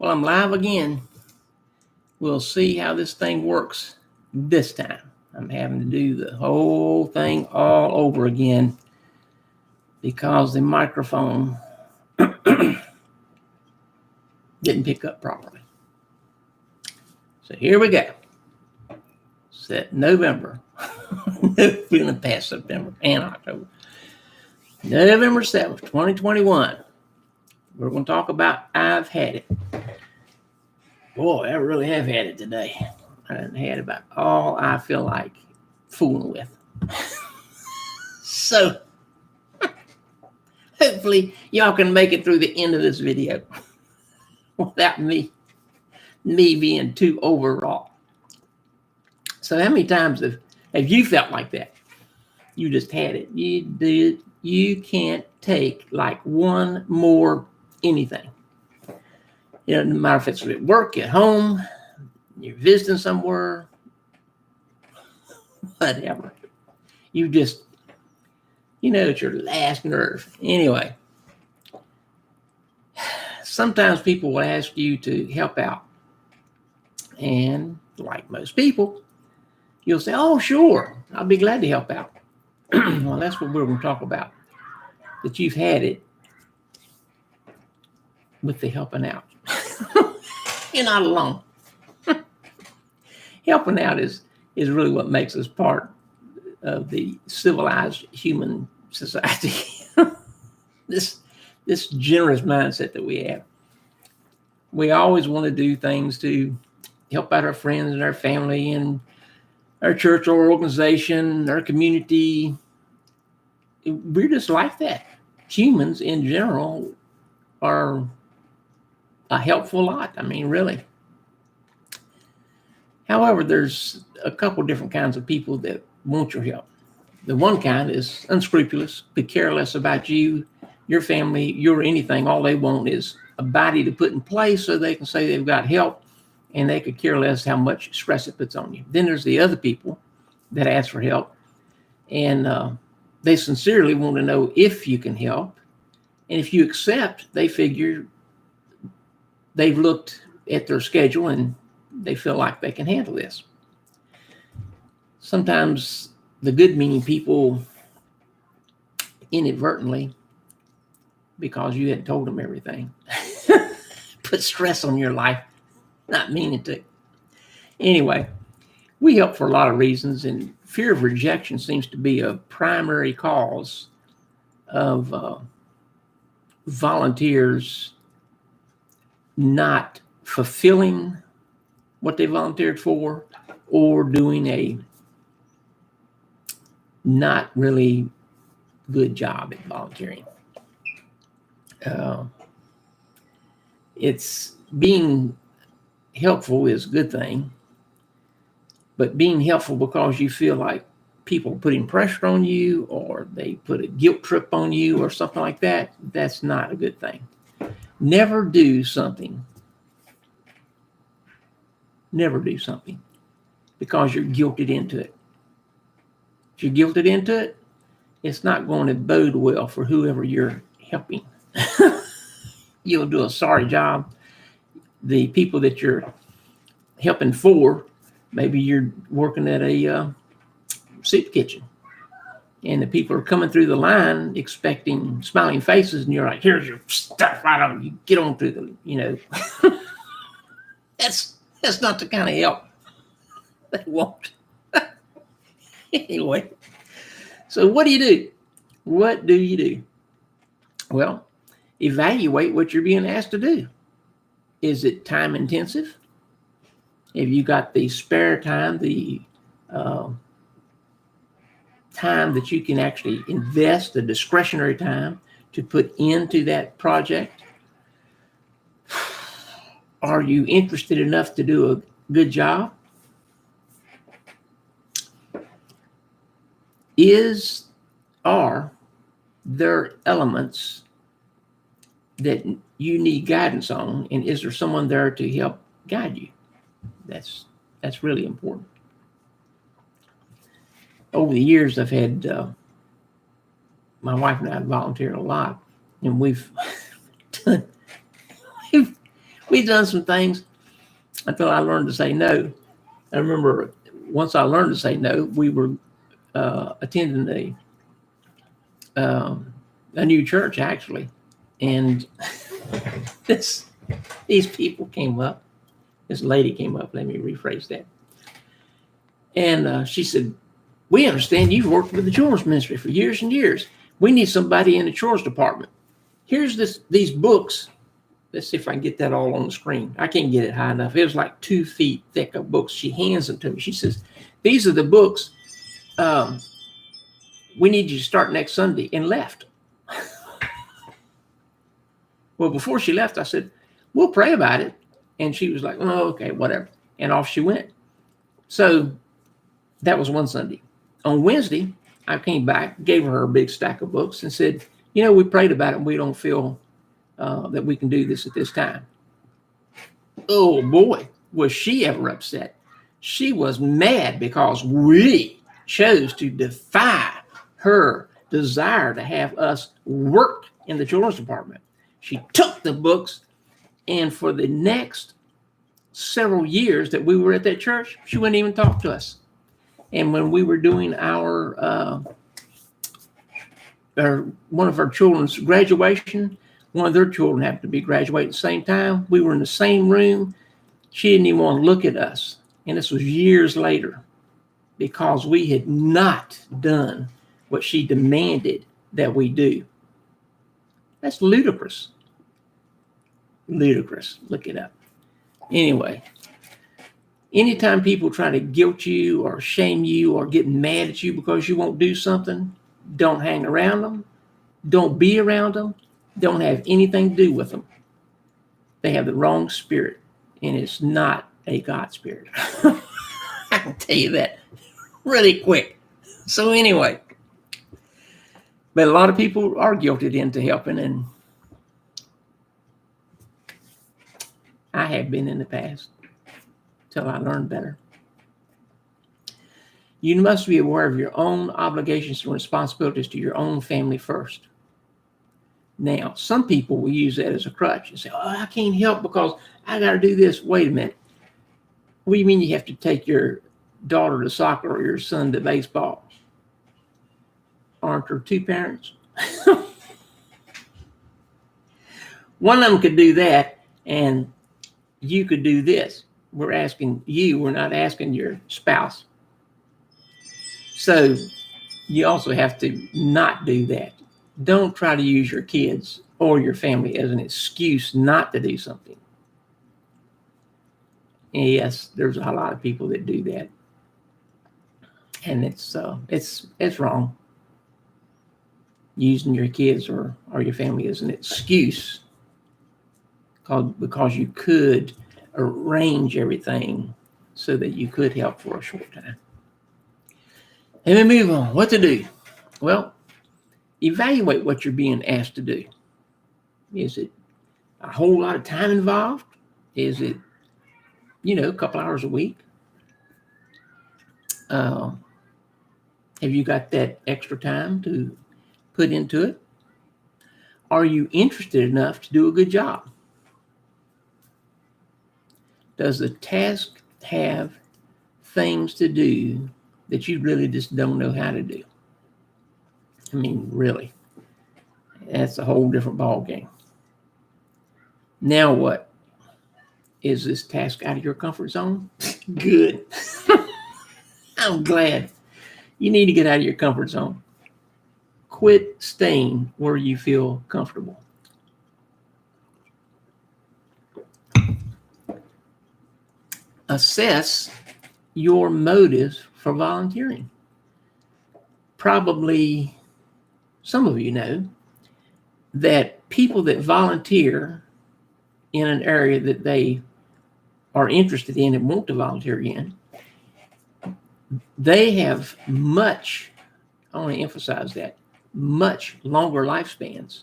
Well, I'm live again. We'll see how this thing works this time. I'm having to do the whole thing all over again because the microphone didn't pick up properly. So here we go. Set November. Feeling past September and October. November 7th, 2021. We're going to talk about I've had it. Boy, I really have had it today. I done had about all I feel like fooling with. So, hopefully, y'all can make it through the end of this video without me being too overwrought. So, how many times have you felt like that? You just had it. You did. You can't take like one more anything. You know, no matter if it's at work, at home, you're visiting somewhere, whatever. You just, it's your last nerve. Anyway, sometimes people will ask you to help out. And like most people, you'll say, oh, sure, I'll be glad to help out. Well, that's what we're going to talk about. That you've had it with the helping out. You're not alone. Helping out is really what makes us part of the civilized human society. This generous mindset that we have. We always want to do things to help out our friends and our family and our church or organization, our community. We're just like that. Humans in general are a helpful lot. I mean, really. However, there's a couple different kinds of people that want your help. The one kind is unscrupulous, could care less about you, your family, your anything. All they want is a body to put in place so they can say they've got help, and they could care less how much stress it puts on you. Then there's the other people that ask for help, and they sincerely want to know if you can help. And if you accept, they figure they've looked at their schedule and they feel like they can handle this. Sometimes the good-meaning people inadvertently, because you hadn't told them everything, put stress on your life, not meaning to. Anyway, we help for a lot of reasons, and fear of rejection seems to be a primary cause of volunteers not fulfilling what they volunteered for, or doing a not really good job at volunteering. It's being helpful is a good thing, but being helpful because you feel like people are putting pressure on you, or they put a guilt trip on you or something like that, that's not a good thing. Never do something because you're guilted into it. If you're guilted into it, it's not going to bode well for whoever you're helping. You'll do a sorry job. The people that you're helping for, maybe you're working at a soup kitchen, and the people are coming through the line expecting smiling faces, and you're like, here's your stuff, right on, you get on through the, that's not the kind of help they want. Anyway, so what do you do? What do you do? Well, evaluate what you're being asked to do. Is it time intensive? Have you got the spare time, the time that you can actually invest, the discretionary time to put into that project? Are you interested enough to do a good job? Are there elements that you need guidance on, and is there someone there to help guide you? That's really important. Over the years, I've had my wife and I volunteered a lot, and we've we've done some things until I learned to say no. I remember once I learned to say no, we were attending a new church actually, and these people came up. This lady came up. Let me rephrase that. And she said, "We understand you've worked with the children's ministry for years and years. We need somebody in the children's department. Here's these books." Let's see if I can get that all on the screen. I can't get it high enough. It was like 2 feet thick of books. She hands them to me. She says, "These are the books. We need you to start next Sunday," and left. Well, before she left, I said, "We'll pray about it." And she was like, "Oh, okay, whatever." And off she went. So that was one Sunday. On Wednesday, I came back, gave her a big stack of books and said, "We prayed about it and we don't feel that we can do this at this time." Oh boy, was she ever upset. She was mad because we chose to defy her desire to have us work in the children's department. She took the books, and for the next several years that we were at that church, she wouldn't even talk to us. And when we were doing our one of our children's graduation, one of their children happened to be graduating at the same time. We were in the same room. She didn't even want to look at us. And this was years later because we had not done what she demanded that we do. That's ludicrous. Ludicrous. Look it up. Anyway, anytime people try to guilt you or shame you or get mad at you because you won't do something, don't hang around them. Don't be around them. Don't have anything to do with them. They have the wrong spirit, and it's not a God spirit. I can tell you that really quick. So anyway, but a lot of people are guilted into helping, and I have been in the past till I learned better. You must be aware of your own obligations and responsibilities to your own family first. Now, some people will use that as a crutch and say, "Oh, I can't help because I got to do this." Wait a minute. What do you mean you have to take your daughter to soccer or your son to baseball? Aren't there two parents? One of them could do that, and you could do this. We're asking you, we're not asking your spouse. So you also have to not do that. Don't try to use your kids or your family as an excuse not to do something. And yes, there's a lot of people that do that, and it's wrong. Using your kids or your family as an excuse because you could arrange everything so that you could help for a short time. And then move on. What to do? Well, evaluate what you're being asked to do. Is it a whole lot of time involved? Is it, a couple hours a week? Have you got that extra time to put into it? Are you interested enough to do a good job? Does the task have things to do that you really just don't know how to do? I mean, really. That's a whole different ball game. Now what? Is this task out of your comfort zone? Good. I'm glad. You need to get out of your comfort zone. Quit staying where you feel comfortable. Assess your motives for volunteering. Probably some of you know that people that volunteer in an area that they are interested in and want to volunteer in, they have much, I want to emphasize that, much longer lifespans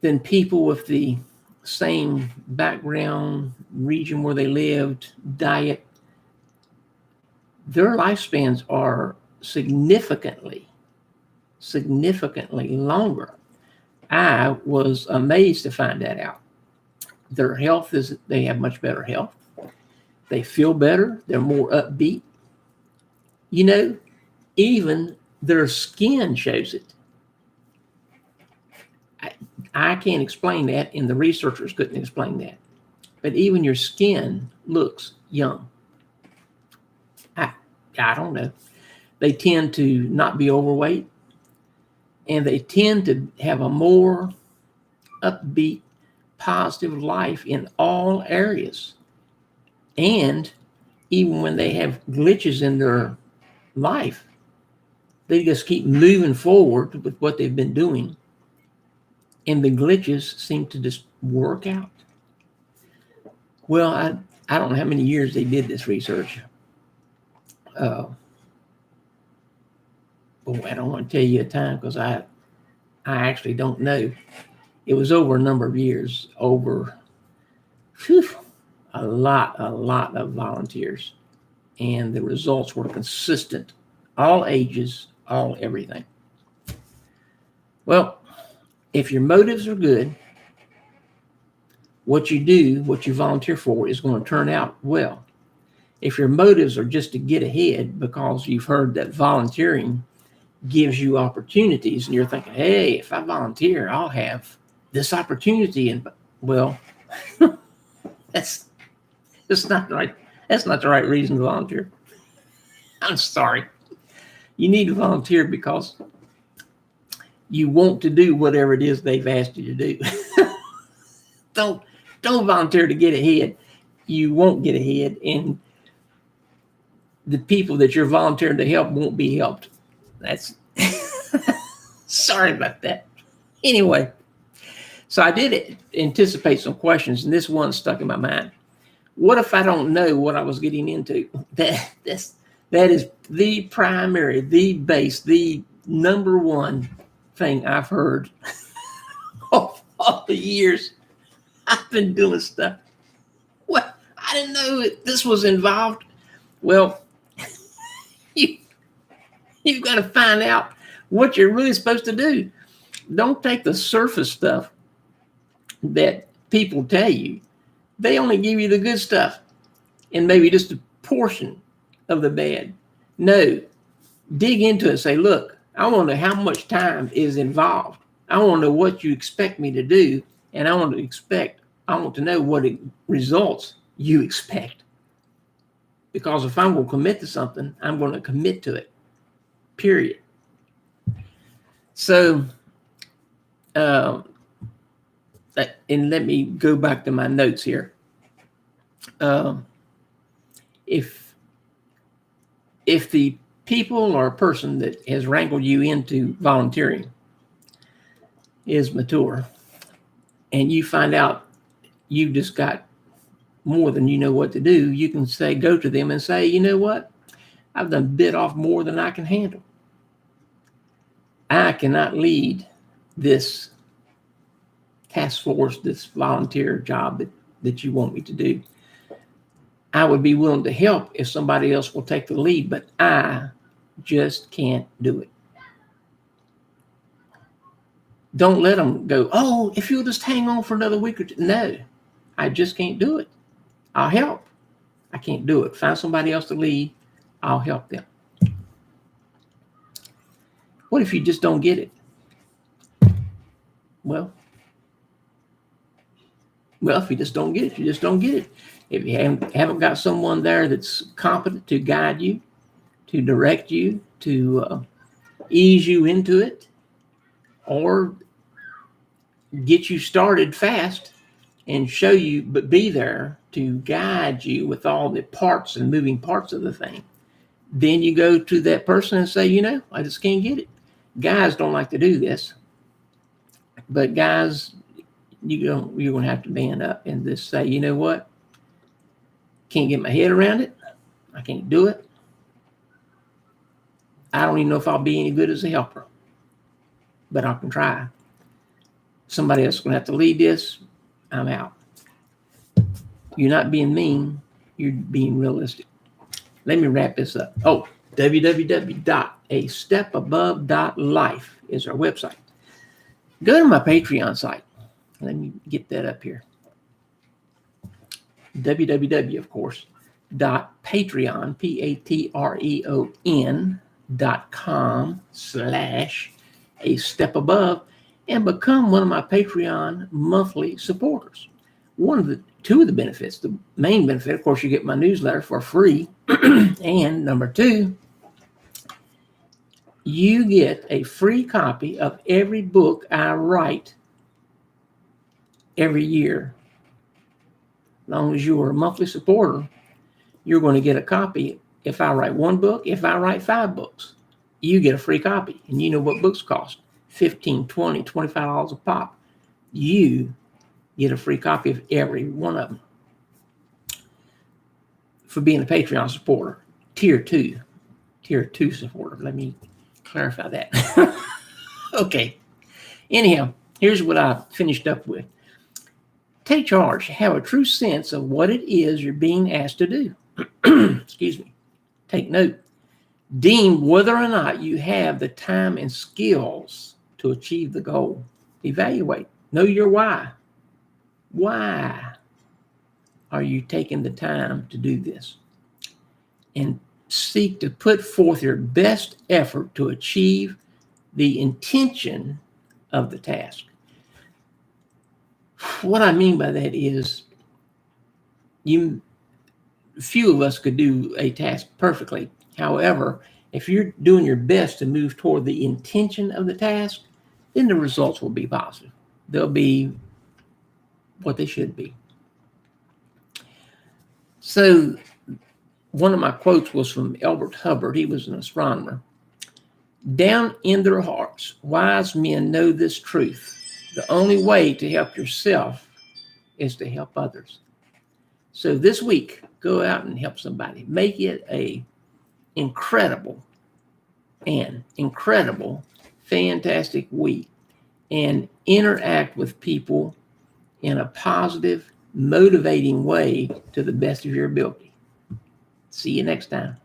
than people with the same background, region where they lived, diet. Their lifespans are significantly longer. I was amazed to find that out. Their health they have much better health. They feel better. They're more upbeat. You know, even their skin shows it. I can't explain that, and the researchers couldn't explain that. But even your skin looks young. I don't know. They tend to not be overweight, and they tend to have a more upbeat, positive life in all areas. And even when they have glitches in their life, they just keep moving forward with what they've been doing, and the glitches seem to just work out. Well, I don't know how many years they did this research. I don't want to tell you a time because I actually don't know. It was over a number of years, over a lot of volunteers, and the results were consistent, all ages, all everything. Well, if your motives are good, what you do, what you volunteer for, is going to turn out well. If your motives are just to get ahead because you've heard that volunteering gives you opportunities, and you're thinking, hey, if I volunteer, I'll have this opportunity, and well, that's not right. That's not the right reason to volunteer. I'm sorry. You need to volunteer because you want to do whatever it is they've asked you to do. Don't volunteer to get ahead. You won't get ahead, and the people that you're volunteering to help won't be helped. That's sorry about that. Anyway, so I did anticipate some questions, and this one stuck in my mind. What if I don't know what I was getting into? That is the primary, the base, the number one thing I've heard all the years I've been doing stuff. What? I didn't know this was involved. Well, you've got to find out what you're really supposed to do. Don't take the surface stuff that people tell you. They only give you the good stuff and maybe just a portion of the bad. No, dig into it. Say, look, I want to know how much time is involved. I want to know what you expect me to do, and I want to know what results you expect. Because if I'm going to commit to something, I'm going to commit to it. Period. So, and let me go back to my notes here. If the people or a person that has wrangled you into volunteering is mature, and you find out you've just got more than you know what to do, you can go to them and say, you know what? I've done bit off more than I can handle. I cannot lead this task force, this volunteer job that you want me to do. I would be willing to help if somebody else will take the lead, but I just can't do it. Don't let them go, oh, if you'll just hang on for another week or two. No, I just can't do it. I'll help. I can't do it. Find somebody else to lead. I'll help them. What if you just don't get it? Well, if you just don't get it, you just don't get it. If you haven't got someone there that's competent to guide you, to direct you, to ease you into it, or get you started fast and show you, but be there to guide you with all the parts and moving parts of the thing, then you go to that person and say, you know, I just can't get it. Guys don't like to do this, but guys, you're going to have to man up and just say, you know what? Can't get my head around it. I can't do it. I don't even know if I'll be any good as a helper, but I can try. Somebody else is going to have to lead this. I'm out. You're not being mean. You're being realistic. Let me wrap this up. Oh, www.astepabove.life is our website. Go to my Patreon site. Let me get that up here. www, of course, .patreon, patreon.com/a-step-above, and become one of my Patreon monthly supporters. Two of the benefits, the main benefit, of course, you get my newsletter for free. And number two, you get a free copy of every book I write every year. As long as you are a monthly supporter, you're going to get a copy. If I write one book, if I write 5 books, you get a free copy. And you know what books cost? $15, $20, $25 a pop. You get a free copy of every one of them for being a Patreon supporter. Tier 2 supporter. Let me clarify that. Okay. Anyhow, here's what I finished up with. Take charge. Have a true sense of what it is you're being asked to do. Excuse me. Take note. Deem whether or not you have the time and skills to achieve the goal. Evaluate. Know your why. Why are you taking the time to do this? And seek to put forth your best effort to achieve the intention of the task. What I mean by that is, few of us could do a task perfectly. However, if you're doing your best to move toward the intention of the task, then the results will be positive. They'll be what they should be. So one of my quotes was from Albert Hubbard. He was an astronomer. Down in their hearts, wise men know this truth. The only way to help yourself is to help others. So this week, go out and help somebody. Make it a incredible, fantastic week, and interact with people in a positive, motivating way to the best of your ability. See you next time.